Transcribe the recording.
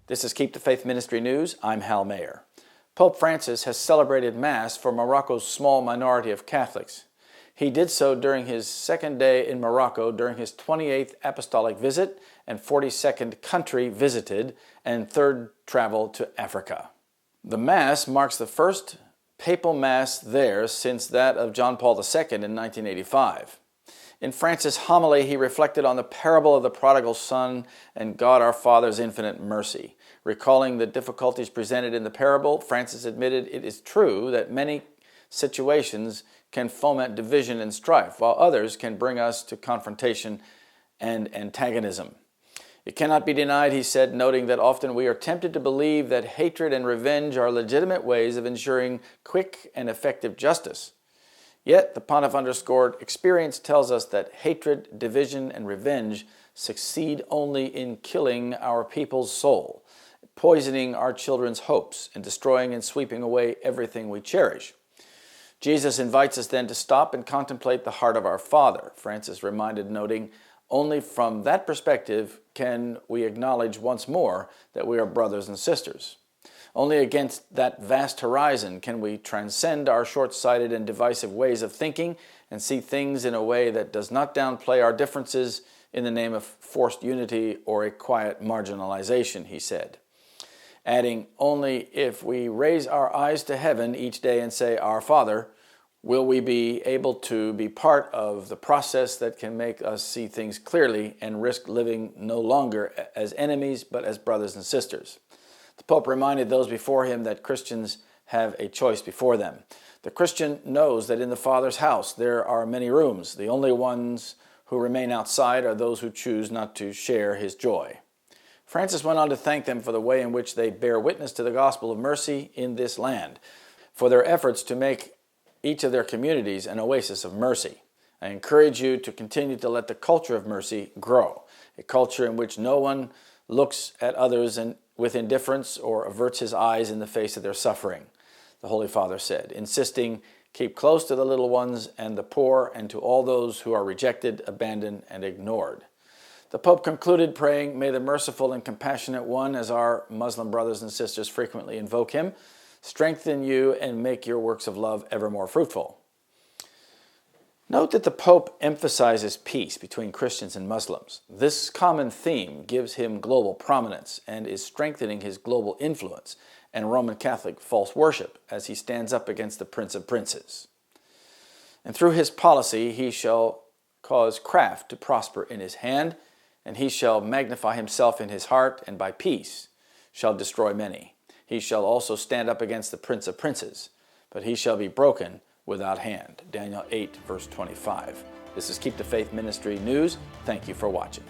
This is Keep the Faith Ministry News. I'm Hal Mayer. Pope Francis has celebrated Mass for Morocco's small minority of Catholics. He did so during his second day in Morocco during his 28th apostolic visit and 42nd country visited and third travel to Africa. The Mass marks the first papal Mass there since that of John Paul II in 1985. In Francis' homily, he reflected on the parable of the prodigal son and God our Father's infinite mercy. Recalling the difficulties presented in the parable, Francis admitted it is true that many situations can foment division and strife, while others can bring us to confrontation and antagonism. It cannot be denied, he said, noting that often we are tempted to believe that hatred and revenge are legitimate ways of ensuring quick and effective justice. Yet, the pontiff underscored, experience tells us that hatred, division, and revenge succeed only in killing our people's soul, poisoning our children's hopes, and destroying and sweeping away everything we cherish. Jesus invites us then to stop and contemplate the heart of our Father, Francis reminded, noting, only from that perspective can we acknowledge once more that we are brothers and sisters. Only against that vast horizon can we transcend our short-sighted and divisive ways of thinking and see things in a way that does not downplay our differences in the name of forced unity or a quiet marginalization, he said. Adding, only if we raise our eyes to heaven each day and say, Our Father, will we be able to be part of the process that can make us see things clearly and risk living no longer as enemies but as brothers and sisters. The Pope reminded those before him that Christians have a choice before them. The Christian knows that in the Father's house there are many rooms. The only ones who remain outside are those who choose not to share his joy. Francis went on to thank them for the way in which they bear witness to the gospel of mercy in this land, for their efforts to make each of their communities an oasis of mercy. I encourage you to continue to let the culture of mercy grow, a culture in which no one looks at others with indifference or averts his eyes in the face of their suffering, the Holy Father said, insisting, keep close to the little ones and the poor and to all those who are rejected, abandoned, and ignored. The Pope concluded praying, may the merciful and compassionate one, as our Muslim brothers and sisters frequently invoke him, strengthen you and make your works of love ever more fruitful. Note that the Pope emphasizes peace between Christians and Muslims. This common theme gives him global prominence and is strengthening his global influence and Roman Catholic false worship as he stands up against the Prince of Princes. And through his policy he shall cause craft to prosper in his hand, and he shall magnify himself in his heart, and by peace shall destroy many. He shall also stand up against the Prince of Princes, but he shall be broken without hand. Daniel 8, verse 25. This is Keep the Faith Ministry News. Thank you for watching.